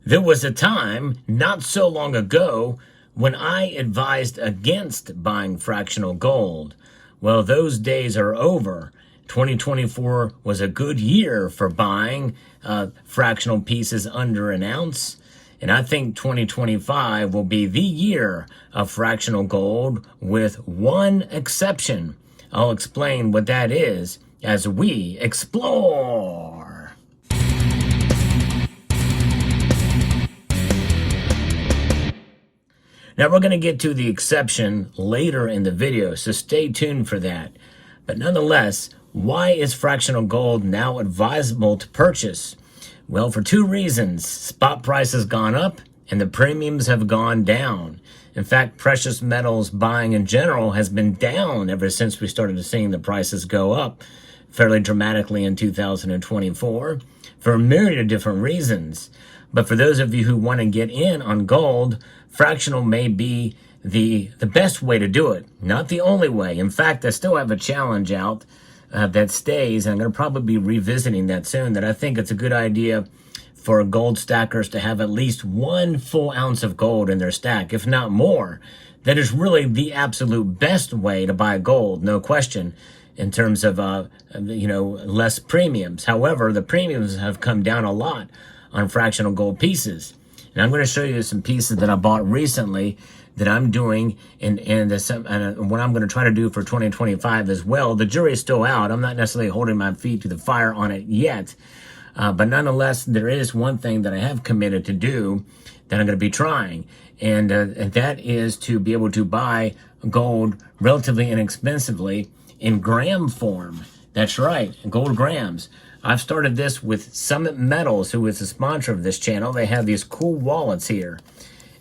There was a time not so long ago when I advised against buying fractional gold. Well, those days are over. 2024 was a good year for buying fractional pieces under an ounce. And I think 2025 will be the year of fractional gold with one exception. I'll explain what that is as we explore. Now we're going to get to the exception later in the video, so stay tuned for that. But nonetheless, why is fractional gold now advisable to purchase? Well, for two reasons. Spot price has gone up and the premiums have gone down. In fact, precious metals buying in general has been down ever since we started seeing the prices go up fairly dramatically in 2024 for a myriad of different reasons. But for those of you who want to get in on gold, fractional may be the best way to do it, not the only way. In fact, I still have a challenge out that stays, and I'm going to probably be revisiting that soon, that I think it's a good idea for gold stackers to have at least 1 full ounce of gold in their stack, if not more. That is really the absolute best way to buy gold, no question, in terms of less premiums. However, the premiums have come down a lot on fractional gold pieces. And I'm going to show you some pieces that I bought recently that I'm doing and what I'm going to try to do for 2025 as well. The jury is still out. I'm not necessarily holding my feet to the fire on it yet. But nonetheless, there is one thing that I have committed to do that I'm going to be trying. And that is to be able to buy gold relatively inexpensively in gram form. That's right, gold grams. I've started this with Summit Metals, who is the sponsor of this channel. They have these cool wallets here.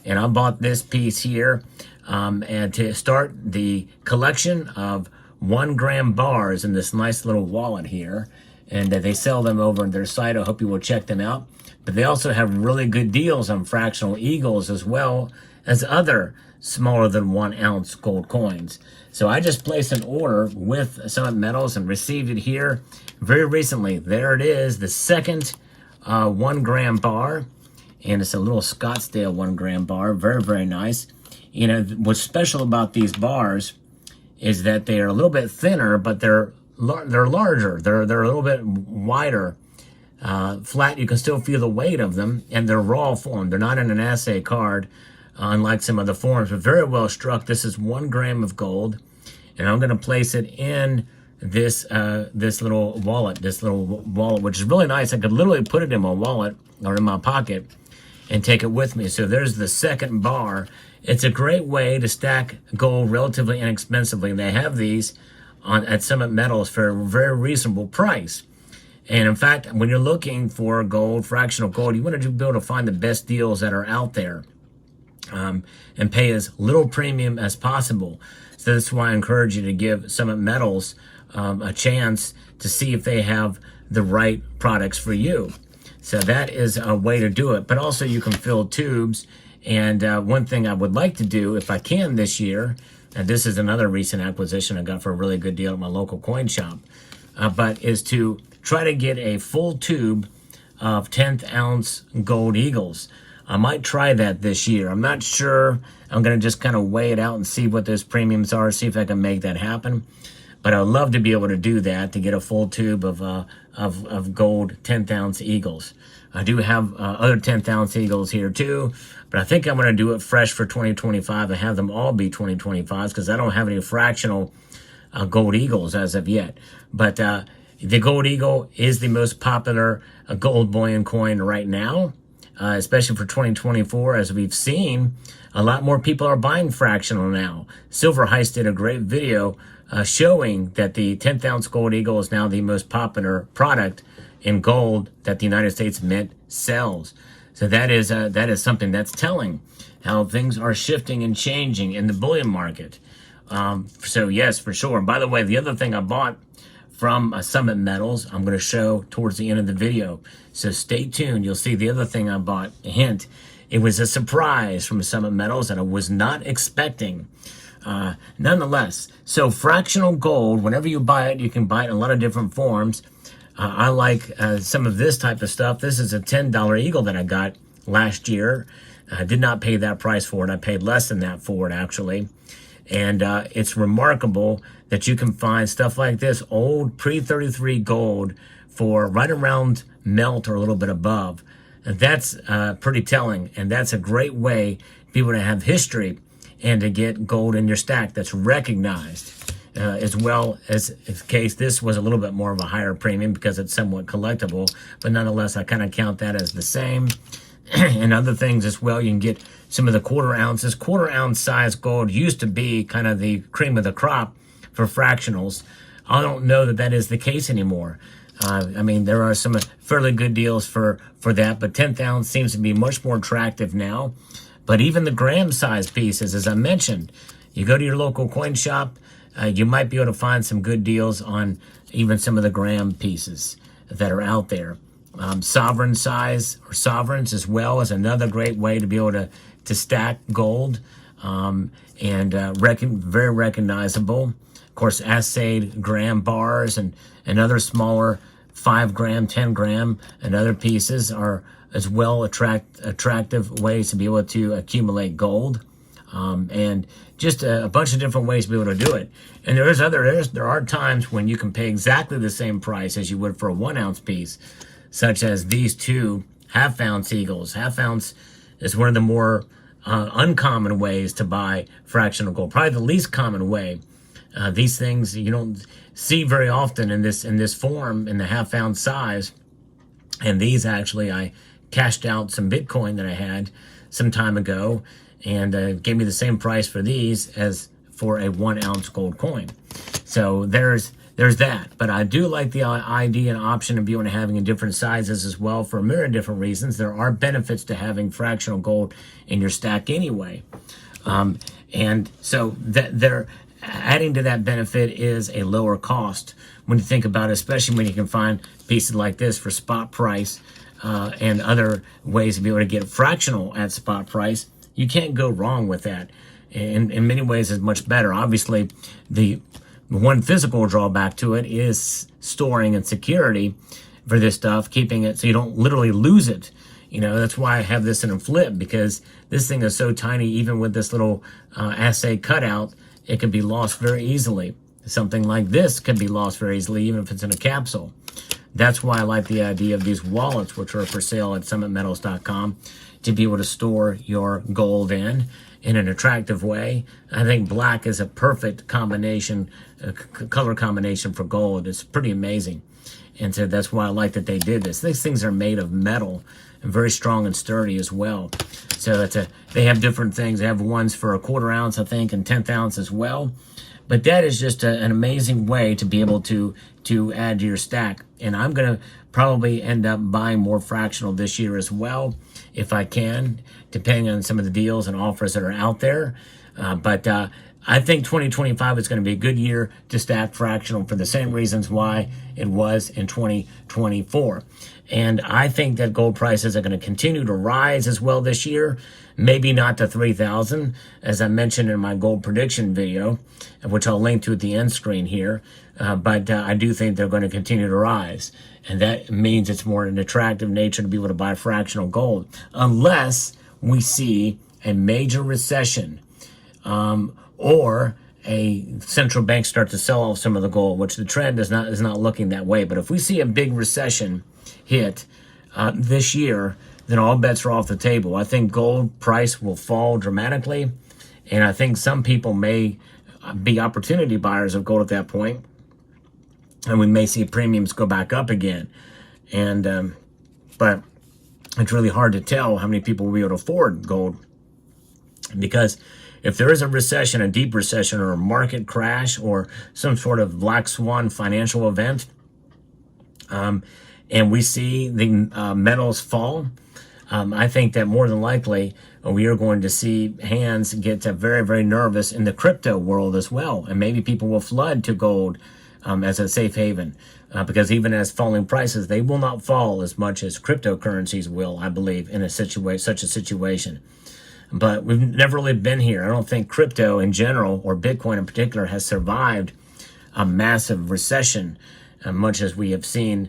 And I bought this piece here and to start the collection of 1 gram bars in this nice little wallet here. And they sell them over on their site. I hope you will check them out. But they also have really good deals on fractional eagles as well as other smaller than 1 ounce gold coins. So I just placed an order with Summit Metals and received it here very recently. There it is, the second 1 gram bar. And it's a little Scottsdale 1 gram bar. Very, very nice. You know, what's special about these bars is that they are a little bit thinner, but they're larger. They're a little bit wider. Flat, you can still feel the weight of them, and they're raw form. They're not in an assay card, unlike some other forms, but very well struck. This is 1 gram of gold, and I'm going to place it in this little wallet, which is really nice. I could literally put it in my wallet or in my pocket and take it with me. So there's the second bar. It's a great way to stack gold relatively inexpensively. They have these at Summit Metals for a very reasonable price. And in fact, when you're looking for gold, fractional gold, you want to be able to find the best deals that are out there and pay as little premium as possible. So that's why I encourage you to give Summit Metals a chance to see if they have the right products for you. So that is a way to do it. But also you can fill tubes. And one thing I would like to do, if I can this year, and this is another recent acquisition I got for a really good deal at my local coin shop, but is to try to get a full tube of 10th ounce gold eagles. I might try that this year. I'm not sure. I'm going to just kind of weigh it out and see what those premiums are, see if I can make that happen. But I would love to be able to do that, to get a full tube of gold 10th ounce eagles. I do have other 10th ounce eagles here too, but I think I'm going to do it fresh for 2025 and have them all be 2025s because I don't have any fractional gold eagles as of yet. But the gold eagle is the most popular gold bullion coin right now, especially for 2024. As we've seen, a lot more people are buying fractional now. Silver Heist did a great video showing that the 10th ounce gold eagle is now the most popular product in gold that the United States Mint sells. So that is something that's telling how things are shifting and changing in the bullion market. So yes, for sure. By the way, the other thing I bought from Summit Metals, I'm going to show towards the end of the video. So stay tuned. You'll see the other thing I bought. A hint. It was a surprise from Summit Metals that I was not expecting. Nonetheless, so fractional gold, whenever you buy it, you can buy it in a lot of different forms. I like some of this type of stuff. This is a $10 eagle that I got last year. I did not pay that price for it. I paid less than that for it, actually. And it's remarkable that you can find stuff like this, old pre-33 gold, for right around melt or a little bit above. And that's pretty telling. And that's a great way to be able to have history and to get gold in your stack that's recognized. As well as in case this was a little bit more of a higher premium because it's somewhat collectible, but nonetheless, I kind of count that as the same. And other things as well, you can get some of the quarter ounces. Quarter ounce size gold used to be kind of the cream of the crop for fractionals. I don't know that that is the case anymore. I mean, there are some fairly good deals for that, but 10th ounce seems to be much more attractive now. But even the gram size pieces, as I mentioned, you go to your local coin shop, you might be able to find some good deals on even some of the gram pieces that are out there. Sovereign size or sovereigns as well is another great way to be able to stack gold, and very recognizable. Of course, assayed gram bars and other smaller 5 gram, 10 gram, and other pieces are as well attractive ways to be able to accumulate gold. And just a bunch of different ways to be able to do it. And there are times when you can pay exactly the same price as you would for a 1 ounce piece, such as these two half-ounce eagles. Half-ounce is one of the more uncommon ways to buy fractional gold, probably the least common way. These things you don't see very often in this form, in the half-ounce size. And these actually, I cashed out some Bitcoin that I had some time ago, and gave me the same price for these as for a 1 ounce gold coin. So there's that. But I do like the idea and option of being having in different sizes as well for a myriad of different reasons. There are benefits to having fractional gold in your stack anyway. And so that they're adding to that benefit is a lower cost when you think about it, especially when you can find pieces like this for spot price, and other ways to be able to get fractional at spot price. You can't go wrong with that. In many ways, it's much better. Obviously, the one physical drawback to it is storing and security for this stuff, keeping it so you don't literally lose it. You know, that's why I have this in a flip, because this thing is so tiny, even with this little assay cutout, it can be lost very easily. Something like this can be lost very easily, even if it's in a capsule. That's why I like the idea of these wallets, which are for sale at summitmetals.com, to be able to store your gold in an attractive way. I think black is a perfect combination, color combination for gold. It's pretty amazing. And so that's why I like that they did this. These things are made of metal and very strong and sturdy as well. So they have different things. They have ones for a 1/4 ounce, I think, and 10th ounce as well. But that is just an amazing way to be able to add to your stack. And I'm going to probably end up buying more fractional this year as well, if I can, depending on some of the deals and offers that are out there. But I think 2025 is going to be a good year to stack fractional for the same reasons why it was in 2024. And I think that gold prices are going to continue to rise as well this year. Maybe not to 3,000, as I mentioned in my gold prediction video, which I'll link to at the end screen here. But I do think they're going to continue to rise. And that means it's more an attractive nature to be able to buy fractional gold, unless we see a major recession, or a central bank start to sell off some of the gold, which the trend is not looking that way. But if we see a big recession hit this year, then all bets are off the table. I think gold price will fall dramatically, and I think some people may be opportunity buyers of gold at that point, and we may see premiums go back up again. And but it's really hard to tell how many people will be able to afford gold, because if there is a recession, a deep recession, or a market crash, or some sort of black swan financial event, and we see the metals fall, I think that more than likely we are going to see hands get very, very nervous in the crypto world as well. And maybe people will flood to gold as a safe haven, because even as falling prices, they will not fall as much as cryptocurrencies will, I believe, in such a situation. But we've never really been here. I don't think crypto in general, or Bitcoin in particular, has survived a massive recession, much as we have seen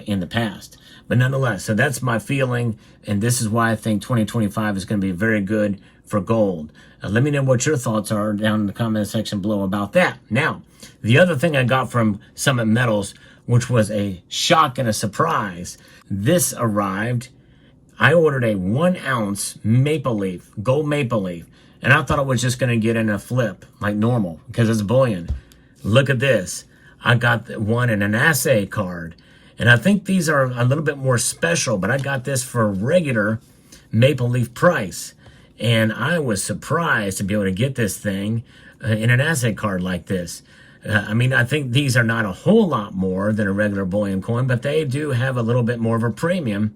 in the past. But But nonetheless, so that's my feeling, and this is why I think 2025 is going to be very good for gold. Let me know what your thoughts are down in the comment section below about that. Now, the other thing I got from Summit Metals, which was a shock and a surprise, this arrived. I ordered a 1 ounce maple leaf, gold maple leaf, and I thought it was just going to get in a flip like normal because it's bullion. Look at this. I got one in an assay card, and I think these are a little bit more special, but I got this for a regular maple leaf price, and I was surprised to be able to get this thing in an assay card like this. I mean, I think these are not a whole lot more than a regular bullion coin, but they do have a little bit more of a premium.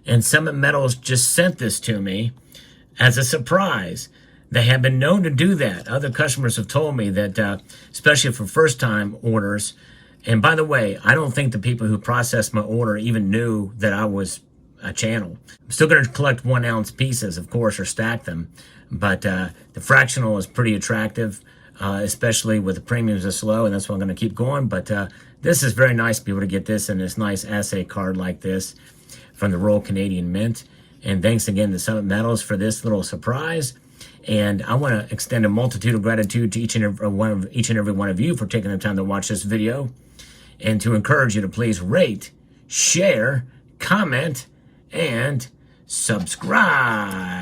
And Summit Metals just sent this to me as a surprise. They have been known to do that. Other customers have told me that, especially for first-time orders. And by the way, I don't think the people who processed my order even knew that I was a channel. I'm still going to collect 1 ounce pieces, of course, or stack them. But the fractional is pretty attractive, especially with the premiums this low, and that's why I'm going to keep going. But this is very nice to be able to get this in this nice assay card like this from the Royal Canadian Mint. And thanks again to Summit Metals for this little surprise. And I want to extend a multitude of gratitude to each and every one of you for taking the time to watch this video, and to encourage you to please rate, share, comment, and subscribe.